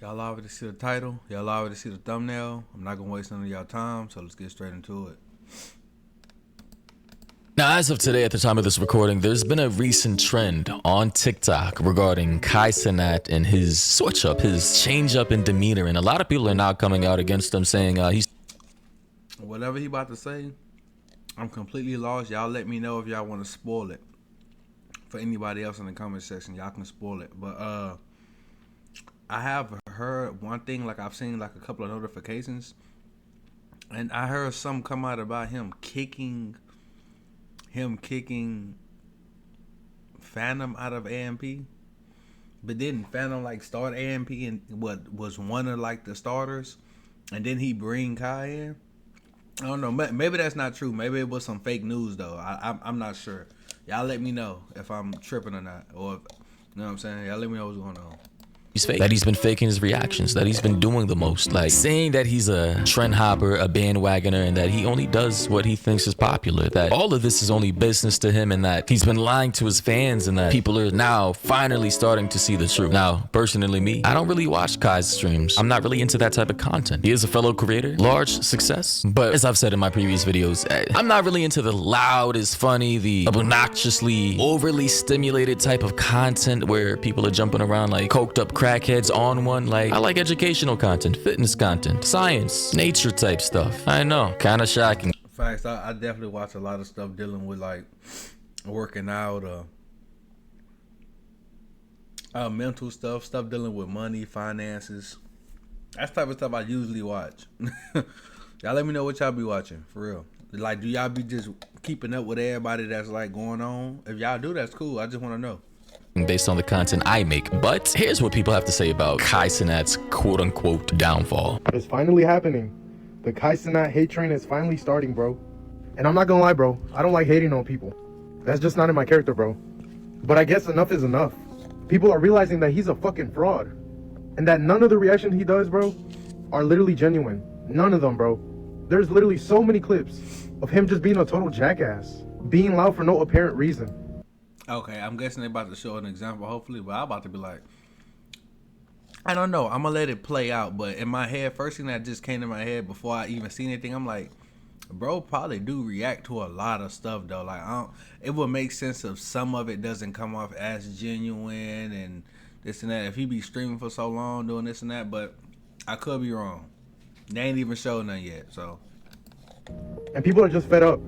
Y'all already see the title. Y'all already see the thumbnail. I'm not going to waste none of y'all time, so let's get straight into it. Now, as of today, at the time of this recording, there's been a recent trend on TikTok regarding Kai Cenat and his switch up, his change up in demeanor. And a lot of people are now coming out against him saying he's... Whatever he about to say, I'm completely lost. Y'all let me know if y'all want to spoil it. For anybody else in the comment section, y'all can spoil it. But I have heard one thing, like I've seen like a couple of notifications. And I heard some come out about him kicking Fanum out of AMP, but didn't Fanum like start AMP and what was one of like the starters, and then he bring Kai in. I don't know. Maybe that's not true. Maybe it was some fake news though. I'm not sure. Y'all let me know if I'm tripping or not, or if, you know what I'm saying. Y'all let me know what's going on. He's fake. That he's been faking his reactions, that he's been doing the most, like saying that he's a trend hopper, a bandwagoner, and that he only does what he thinks is popular, that all of this is only business to him, and that he's been lying to his fans, and that people are now finally starting to see the truth. Now, personally me, I don't really watch Kai's streams. I'm not really into that type of content. He is a fellow creator, large success, but as I've said in my previous videos, I'm not really into the loud is funny, the obnoxiously overly stimulated type of content where people are jumping around like coked up crackheads on one. Like, I like educational content, fitness content, science, nature type stuff. I know, kind of shocking. Facts. I definitely watch a lot of stuff dealing with like working out, mental stuff dealing with money, finances. That's the type of stuff I usually watch. Y'all let me know what y'all be watching, for real. Like, do y'all be just keeping up with everybody that's like going on? If y'all do, that's cool. I just want to know. Based on the content I make. But here's what people have to say about Kai Cenat's quote-unquote downfall. It's finally happening. The Kai Cenat hate train is finally starting, bro. And I'm not gonna lie, bro. I don't like hating on people. That's just not in my character, bro. But I guess enough is enough. People are realizing that he's a fucking fraud. And that none of the reactions he does, bro, are literally genuine. None of them, bro. There's literally so many clips of him just being a total jackass. Being loud for no apparent reason. Okay, I'm guessing they're about to show an example, hopefully, but I'm about to be like, I don't know. I'm going to let it play out, but in my head, first thing that just came to my head before I even seen anything, I'm like, bro probably do react to a lot of stuff, though. Like, it would make sense if some of it doesn't come off as genuine and this and that. If he be streaming for so long doing this and that, but I could be wrong. They ain't even showed none yet, so. And people are just fed up.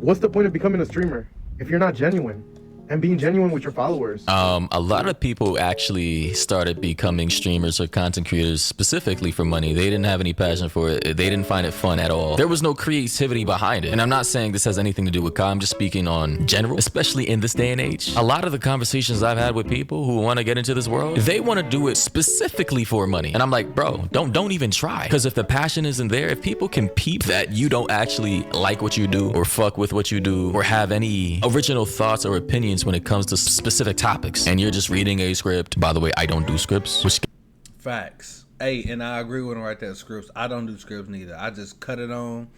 What's the point of becoming a streamer if you're not genuine? And being genuine with your followers. A lot of people actually started becoming streamers or content creators specifically for money. They didn't have any passion for it. They didn't find it fun at all. There was no creativity behind it. And I'm not saying this has anything to do with Kai. I'm just speaking on general, especially in this day and age. A lot of the conversations I've had with people who want to get into this world, they want to do it specifically for money. And I'm like, bro, don't even try. Because if the passion isn't there, if people can peep that you don't actually like what you do or fuck with what you do or have any original thoughts or opinions when it comes to specific topics, and you're just reading a script. By the way, I don't do scripts. Facts. Hey, and I agree with him right there. Scripts. I don't do scripts neither. I just cut it on.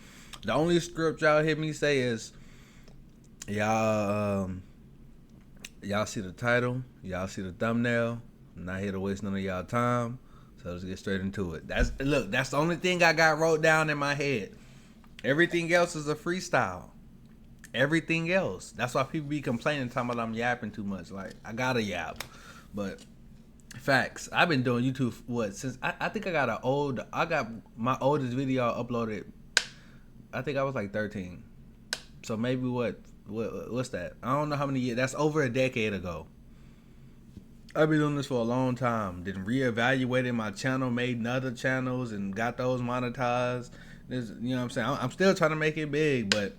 The only script y'all hear me say is, y'all see the title, y'all see the thumbnail. I'm not here to waste none of y'all time, so let's get straight into it. That's the only thing I got wrote down in my head. Everything else is a freestyle. Everything else. That's why people be complaining, talking about I'm yapping too much. Like, I gotta yap. But facts. I've been doing YouTube since I think I got my oldest video uploaded. I think I was like 13. So maybe what's that? I don't know how many years. That's over a decade ago. I've been doing this for a long time. Then reevaluated my channel, made other channels, and got those monetized. You know what I'm saying? I'm still trying to make it big, but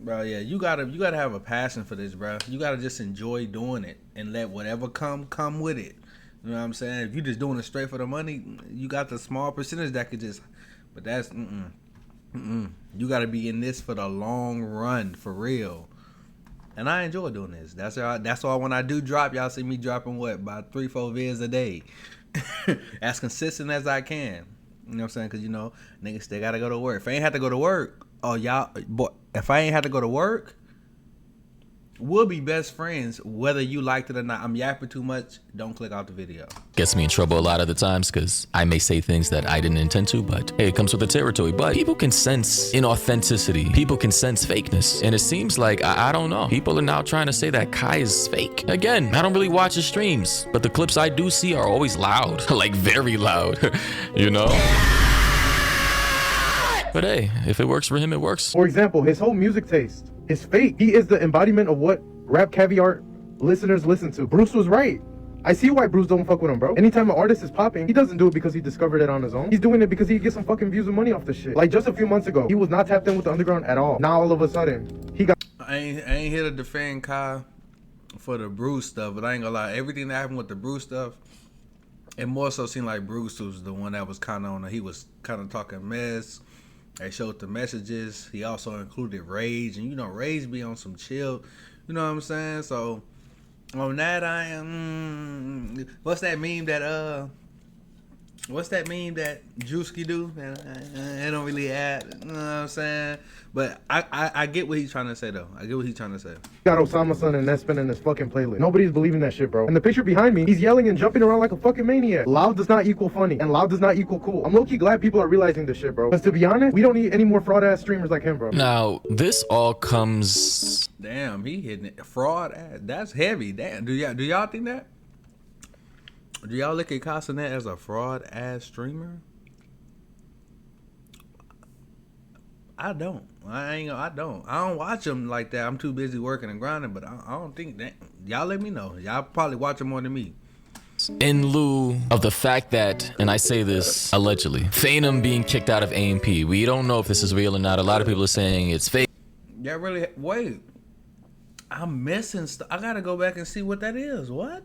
bro, yeah, you gotta have a passion for this, bro. You gotta just enjoy doing it and let whatever come with it. You know what I'm saying? If you just doing it straight for the money, you got the small percentage that could just. But that's You gotta be in this for the long run, for real. And I enjoy doing this. That's why when I do drop, y'all see me dropping about 3-4 vids a day, as consistent as I can. You know what I'm saying? Because niggas still gotta go to work. If I ain't have to go to work. Oh, y'all, boy, if I ain't had to go to work, we'll be best friends whether you liked it or not. I'm yapping too much. Don't click out the video. Gets me in trouble a lot of the times because I may say things that I didn't intend to, but hey, it comes with the territory. But people can sense inauthenticity. People can sense fakeness. And it seems like, I don't know, people are now trying to say that Kai is fake. Again, I don't really watch his streams, but the clips I do see are always loud, like very loud, you know? But hey, if it works for him, it works. For example, his whole music taste is fake. He is the embodiment of what Rap Caviar listeners listen to. Bruce was right. I see why Bruce don't fuck with him, bro. Anytime an artist is popping, he doesn't do it because he discovered it on his own. He's doing it because he gets some fucking views and money off the shit. Like just a few months ago, he was not tapped in with the underground at all. Now all of a sudden, he got... I ain't here to defend Kai for the Bruce stuff, but I ain't gonna lie. Everything that happened with the Bruce stuff, it more so seemed like Bruce was the one that was kind of on he was kind of talking mess. They showed the messages. He also included Rage, and you know Rage be on some chill. You know what I'm saying? So on that, I am. What's that meme that Drewski do? I don't really add. You know what I'm saying? But I get what he's trying to say though. I get what he's trying to say. Got Osama son and Nespin in his fucking playlist. Nobody's believing that shit, bro. And the picture behind me, he's yelling and jumping around like a fucking maniac. Loud does not equal funny, and loud does not equal cool. I'm low-key glad people are realizing this shit, bro. Because to be honest, we don't need any more fraud-ass streamers like him, bro. Now, this all comes... Damn, he hitting it. Fraud ass. That's heavy. Damn. Do y'all think that? Do y'all look at Kai Cenat as a fraud ass streamer? I don't. I don't watch him like that. I'm too busy working and grinding, but I don't think that. Y'all let me know. Y'all probably watch him more than me. In lieu of the fact that, and I say this allegedly, Fanum being kicked out of AMP, we don't know if this is real or not. A lot of people are saying it's fake. Yeah, really. Wait. I'm missing stuff. I gotta go back and see what that is. What?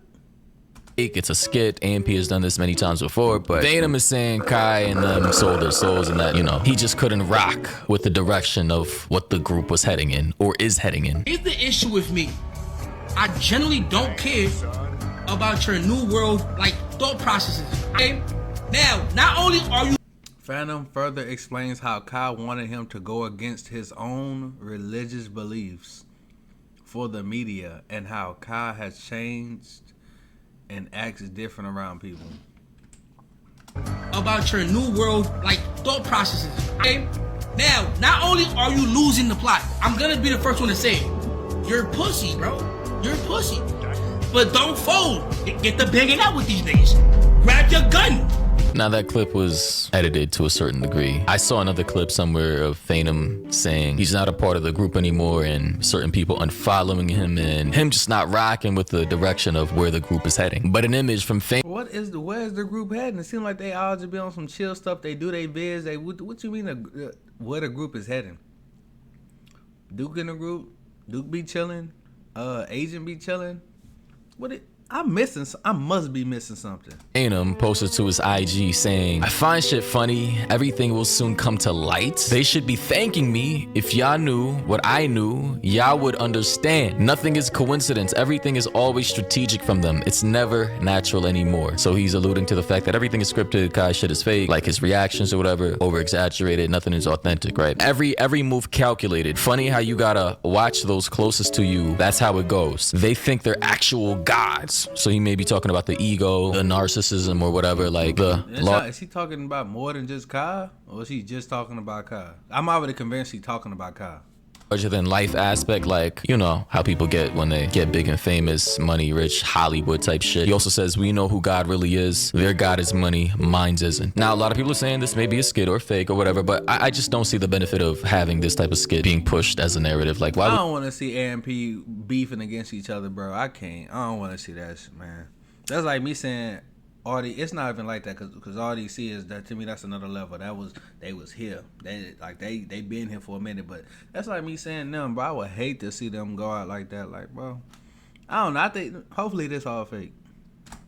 It's a skit. AMP has done this many times before, but Fanum is saying Kai and them sold their souls and that, you know, he just couldn't rock with the direction of what the group was heading in or is heading in. Here's the issue with me. I generally don't care about your new world, like, thought processes. Okay? Now, not only are you... Fanum further explains how Kai wanted him to go against his own religious beliefs for the media and how Kai has changed and acts different around people. About your new world, like, thought processes. Okay? Now, not only are you losing the plot, I'm gonna be the first one to say it. You're a pussy, bro. You're a pussy. But don't fold. Get the banging out with these niggas. Grab your gun. Now that clip was edited to a certain degree. I saw another clip somewhere of Fanum saying he's not a part of the group anymore and certain people unfollowing him and him just not rocking with the direction of where the group is heading. But an image from Fanum. Where's the group heading? It seems like they all just be on some chill stuff. They do their biz. What you mean where the group is heading? Duke in the group? Duke be chilling? Agent be chilling? I must be missing something. Fanum posted to his IG saying, I find shit funny. Everything will soon come to light. They should be thanking me. If y'all knew what I knew, y'all would understand. Nothing is coincidence. Everything is always strategic from them. It's never natural anymore. So he's alluding to the fact that everything is scripted. Kai shit is fake. Like his reactions or whatever, over exaggerated. Nothing is authentic, right? Every move calculated. Funny how you gotta watch those closest to you. That's how it goes. They think they're actual gods. So he may be talking about the ego, the narcissism, or whatever. Like is he talking about more than just Kai, or is he just talking about Kai? I'm already convinced he's talking about Kai. Larger than life aspect, like, you know how people get when they get big and famous, money, rich, Hollywood type shit. He also says, we know who God really is. Their God is money, mine's isn't. Now, a lot of people are saying this may be a skit or fake or whatever, but I just don't see the benefit of having this type of skit being pushed as a narrative. Like, why? I don't want to see AMP beefing against each other, bro. I can't. I don't want to see that shit, man. That's like me saying, it's not even like that because all they see is that, to me, that's another level. They was here. They been here for a minute, but that's like me saying them, bro. I would hate to see them go out like that. Like, bro, I don't know. I think hopefully this all fake.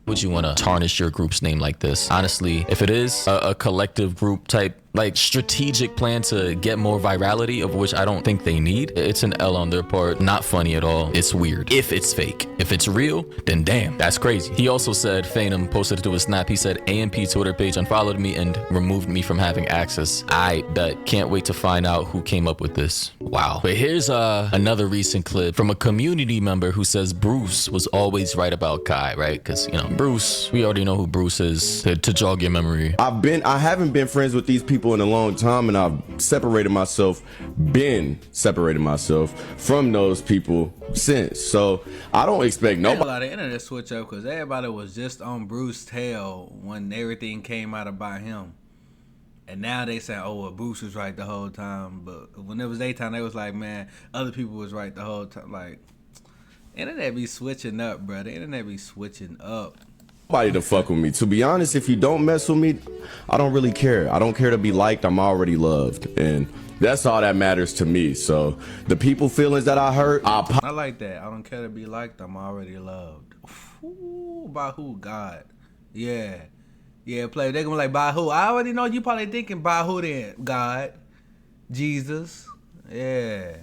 Would you want to tarnish your group's name like this? Honestly, if it is a collective group type like strategic plan to get more virality, of which I don't think they need. It's an L on their part. Not funny at all. It's weird. If it's fake. If it's real, then damn, that's crazy. He also said, Fanum posted it to his snap. He said, AMP Twitter page unfollowed me and removed me from having access. I bet. Can't wait to find out who came up with this. Wow. But here's another recent clip from a community member who says Bruce was always right about Kai, right? Because, you know, Bruce, we already know who Bruce is, to jog your memory. I haven't been friends with these people in a long time, and I've separated myself from those people since. So I don't expect nobody. A lot of internet switch up because everybody was just on Bruce's tail when everything came out about him. And now they say, oh, well, Bruce was right the whole time. But when it was their time, they was like, man, other people was right the whole time. Like, internet be switching up, bro. The internet be switching up. Nobody to fuck with me. To be honest, if you don't mess with me, I don't really care. I don't care to be liked. I'm already loved. And that's all that matters to me. So the people feelings that I hurt, I like that. I don't care to be liked. I'm already loved. Ooh, by who? God. Yeah. Yeah, play. They're gonna be like, by who? I already know you probably thinking, by who then? God. Jesus. Yeah.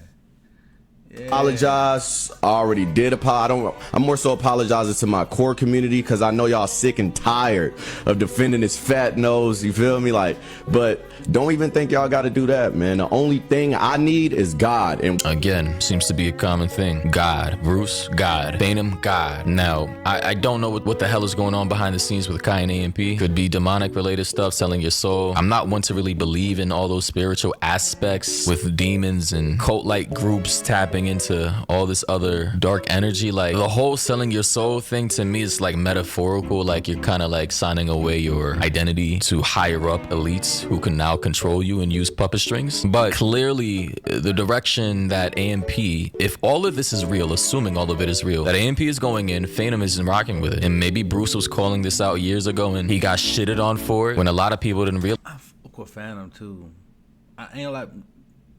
Apologize. I already did apologize. I'm more so apologizing to my core community because I know y'all sick and tired of defending his fat nose. You feel me? Like, but don't even think y'all got to do that, man. The only thing I need is God. And again, seems to be a common thing. God, Bruce, God, Fanum, God. Now, I don't know what the hell is going on behind the scenes with Kai and AMP. Could be demonic related stuff, selling your soul. I'm not one to really believe in all those spiritual aspects with demons and cult-like groups tapping into all this other dark energy. Like, the whole selling your soul thing to me is like metaphorical, like you're kind of like signing away your identity to higher up elites who can now control you and use puppet strings. But clearly the direction that AMP, if all of this is real, assuming all of it is real, that AMP is going in, Fanum isn't rocking with it. And maybe Bruce was calling this out years ago and he got shitted on for it when a lot of people didn't realize. I fuck with Fanum too.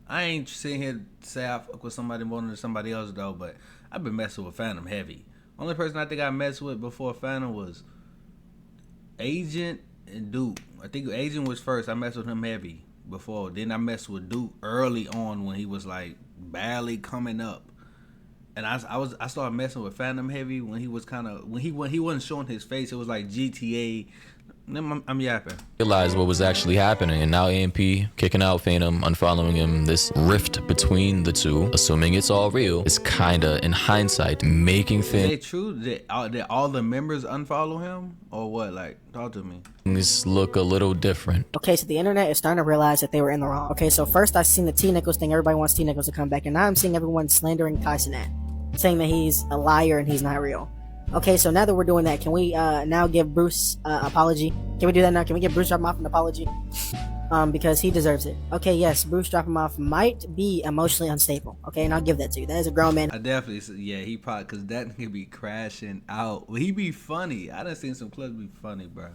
I ain't sitting here to say I fuck with somebody more than somebody else though, but I've been messing with Fanum heavy. Only person I think I messed with before Fanum was Agent and Duke. I think Agent was first. I messed with him heavy before. Then I messed with Duke early on when he was like barely coming up. And I started messing with Fanum heavy when he was when he wasn't showing his face. It was like GTA. I'm yapping. Realize what was actually happening, and now AMP kicking out Fanum, unfollowing him. This rift between the two, assuming it's all real, is kinda, in hindsight, making things. Is it true that all the members unfollow him, or what? Like, talk to me. Things look a little different. Okay, so the internet is starting to realize that they were in the wrong. Okay, so first I seen the T Nichols thing. Everybody wants T Nichols to come back, and now I'm seeing everyone slandering Kai Cenat, saying that he's a liar and he's not real. Okay, so now that we're doing that, can we now give Bruce apology? Can we do that now? Can we give Bruce drop him off an apology? Because he deserves it. Okay, yes, Bruce drop him off might be emotionally unstable. Okay, and I'll give that to you. That is a grown man. I definitely, yeah, he probably, because that nigga be crashing out. He be funny. I done seen some clips be funny, bro.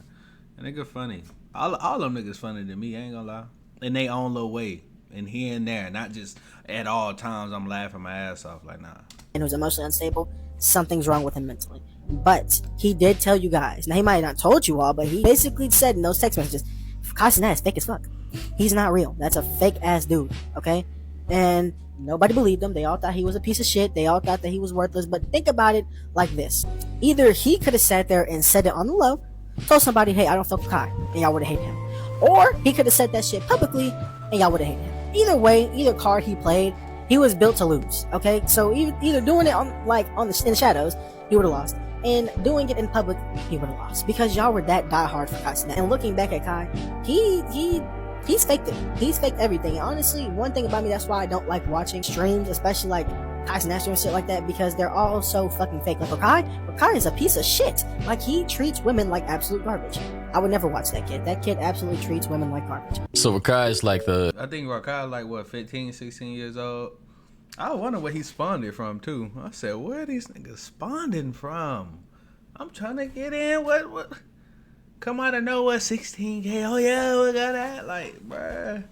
And nigga funny. All them niggas funny to me, I ain't gonna lie. In their own little way. And here and there, not just at all times I'm laughing my ass off, like, nah. And who's emotionally unstable, something's wrong with him mentally. But he did tell you guys. Now, he might have not told you all, but he basically said in those text messages, Kai Cenat is fake as fuck. He's not real. That's a fake ass dude, okay? And nobody believed him. They all thought he was a piece of shit. They all thought that he was worthless. But think about it like this. Either he could have sat there and said it on the low, told somebody, hey, I don't fuck with Kai, and y'all would have hated him. Or he could have said that shit publicly, and y'all would have hated him. Either way, either card he played, he was built to lose, okay? So either doing it in the shadows, he would have lost. And doing it in public, he would have lost. Because y'all were that diehard for Kai Cenat. And looking back at Kai, he's faked it. He's faked everything. And honestly, one thing about me, that's why I don't like watching streams, especially like Kai Cenat and shit like that, because they're all so fucking fake. Like Kai is a piece of shit. Like, he treats women like absolute garbage. I would never watch that kid. That kid absolutely treats women like garbage. So Rakai's like I think Rakai's like, what, 15, 16 years old? I wonder where he spawned it from, too. I said, where are these niggas spawned from? I'm trying to get in. What? Come out of nowhere, 16K. Oh, yeah, we got that. Like, bruh.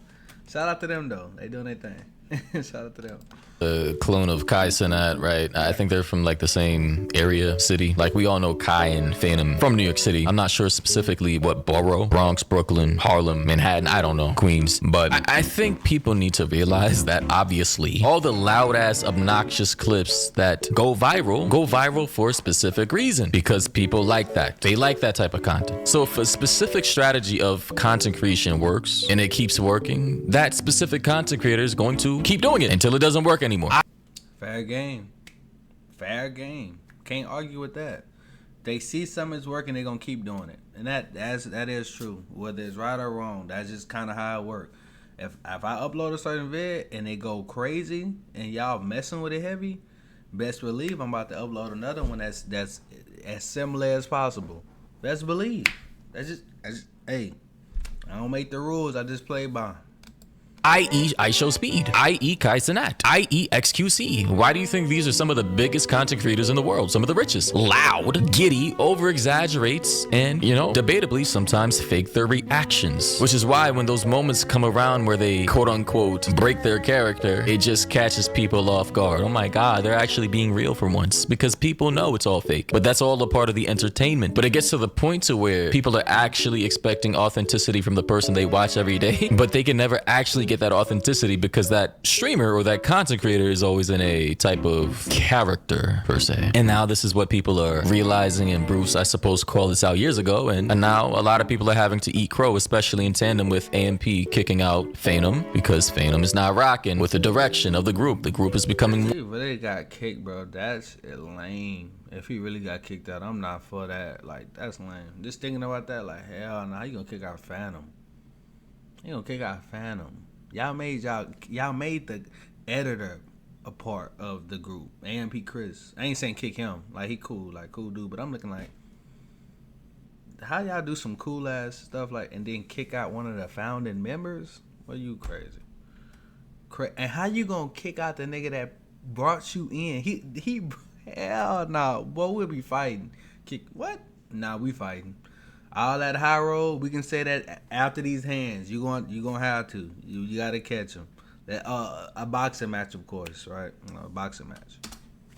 Shout out to them, though. They doing their thing. Shout out to them. The clone of Kai Cenat, right? I think they're from like the same area, city. Like we all know Kai and Fanum from New York City. I'm not sure specifically what borough, Bronx, Brooklyn, Harlem, Manhattan, I don't know, Queens. But I think people need to realize that obviously all the loud ass obnoxious clips that go viral for a specific reason, because people like that. They like that type of content. So if a specific strategy of content creation works and it keeps working, that specific content creator is going to keep doing it until it doesn't work anymore. Fair game. Fair game. Can't argue with that. They see something's working, they're gonna keep doing it. And that is true. Whether it's right or wrong, that's just kinda how it works. If I upload a certain vid and they go crazy and y'all messing with it heavy, best believe I'm about to upload another one that's as similar as possible. Best believe. That's just hey, I don't make the rules, I just play by 'em. I.e. I Show Speed, i.e. Kai Cenat, i.e. XQC. Why do you think these are some of the biggest content creators in the world? Some of the richest. Loud, giddy, over-exaggerates, and, debatably sometimes fake their reactions. Which is why when those moments come around where they, quote-unquote, break their character, it just catches people off guard. Oh my God, they're actually being real for once. Because people know it's all fake. But that's all a part of the entertainment. But it gets to the point to where people are actually expecting authenticity from the person they watch every day, but they can never actually get that authenticity because that streamer or that content creator is always in a type of character per se. And now this is what people are realizing, and Bruce, I suppose, called this out years ago, and now a lot of people are having to eat crow, especially in tandem with AMP kicking out Fanum, because Fanum is not rocking with the direction of the group. The group is becoming... If he really got kicked, bro, that's lame. If he really got kicked out, I'm not for that. Like, that's lame. Just thinking about that, like, hell no, how you gonna kick out Fanum? You gonna kick out Fanum? Y'all made the editor a part of the group. AMP Chris. I ain't saying kick him. Like, he cool. Like, cool dude. But I'm looking like, how y'all do some cool ass stuff like and then kick out one of the founding members? Well, you crazy. And how you gonna kick out the nigga that brought you in? He hell no. Boy, we'll be fighting. Kick what? Nah, we fighting. All that high road, we can say that after these hands, you gonna have to. You gotta catch them. That a boxing match, of course, right? A boxing match.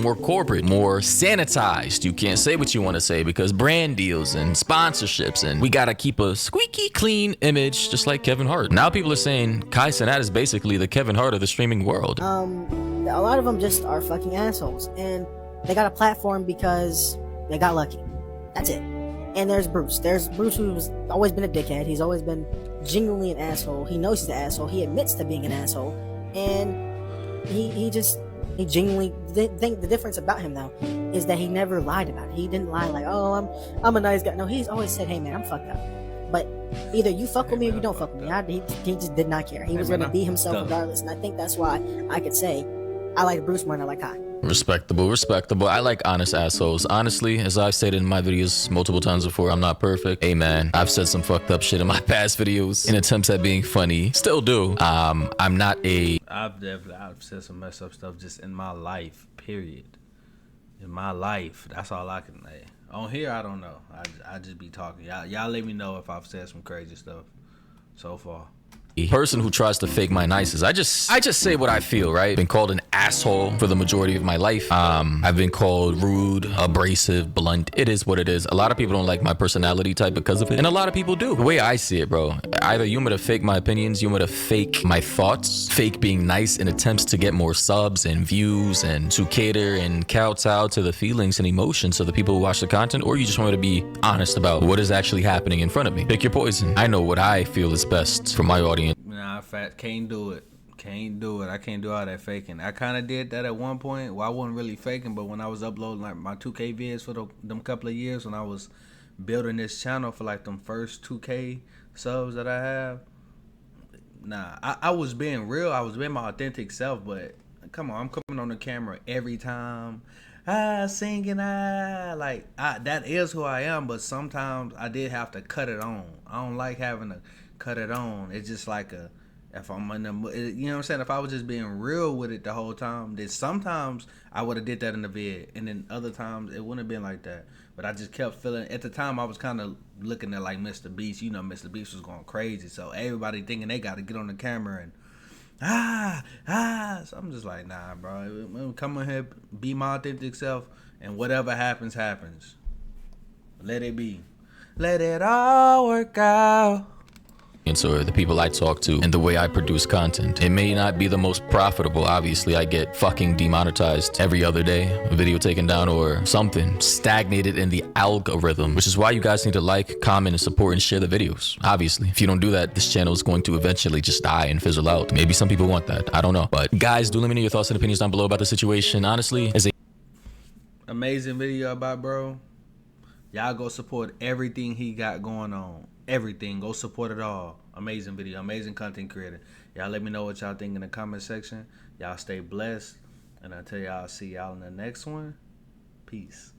More corporate, more sanitized. You can't say what you want to say because brand deals and sponsorships, and we gotta keep a squeaky clean image, just like Kevin Hart. Now people are saying Kai Cenat is basically the Kevin Hart of the streaming world. A lot of them just are fucking assholes, and they got a platform because they got lucky. That's it. And there's Bruce. There's Bruce, who's always been a dickhead. He's always been genuinely an asshole. He knows he's an asshole. He admits to being an asshole. And he genuinely think the difference about him though is that he never lied about it. He didn't lie like, oh, I'm a nice guy. No, he's always said, hey man, I'm fucked up. But either you fuck with me or you don't fuck with me. He just did not care. He was gonna be himself regardless. And I think that's why I could say I like Bruce more than I like Kai. Respectable. I like honest assholes. Honestly, as I've stated in my videos multiple times before, I'm not perfect. Hey man, I've said some fucked up shit in my past videos in attempts at being funny. Still do. I'm not a... I've said some messed up stuff just in my life, period. In my life. That's all I can say. On here, I don't know. I just be talking. Y'all let me know if I've said some crazy stuff so far. Person who tries to fake my niceness. I just say what I feel, right? Been called an asshole for the majority of my life. I've been called rude, abrasive, blunt. It is what it is. A lot of people don't like my personality type because of it, and a lot of people do. The way I see it, bro, either you want to fake my opinions, you want to fake my thoughts, fake being nice in attempts to get more subs and views and to cater and kowtow to the feelings and emotions of the people who watch the content, or you just want to be honest about what is actually happening in front of me. Pick your poison. I know what I feel is best for my audience. Nah, can't do it. I can't do all that faking. I kind of did that at one point. Well, I wasn't really faking, but when I was uploading like my 2K vids for them couple of years when I was building this channel for like them first 2K subs that I have, nah, I was being real. I was being my authentic self, but come on, I'm coming on the camera every time. Singing, that is who I am, but sometimes I did have to cut it on. I don't like having to cut it on. It's just like if I'm in the, you know what I'm saying? If I was just being real with it the whole time, then sometimes I would have did that in the vid, and then other times it wouldn't have been like that. But I just kept feeling, at the time I was kind of looking at like Mr. Beast. You know, Mr. Beast was going crazy, so everybody thinking they got to get on the camera and So I'm just like, nah, bro. Come on here, be my authentic self, and whatever happens, happens. Let it be. Let it all work out. Or the people I talk to and the way I produce content. It may not be the most profitable. Obviously, I get fucking demonetized every other day, a video taken down or something stagnated in the algorithm, which is why you guys need to like, comment, and support and share the videos. Obviously, if you don't do that, this channel is going to eventually just die and fizzle out. Maybe some people want that. I don't know. But guys, do let me know your thoughts and opinions down below about the situation. Honestly, as a amazing video about bro. Y'all go support everything he got going on. Everything. Go support it all. Amazing video. Amazing content creator. Y'all let me know what y'all think in the comment section. Y'all stay blessed. And I tell y'all, I'll see y'all in the next one. Peace.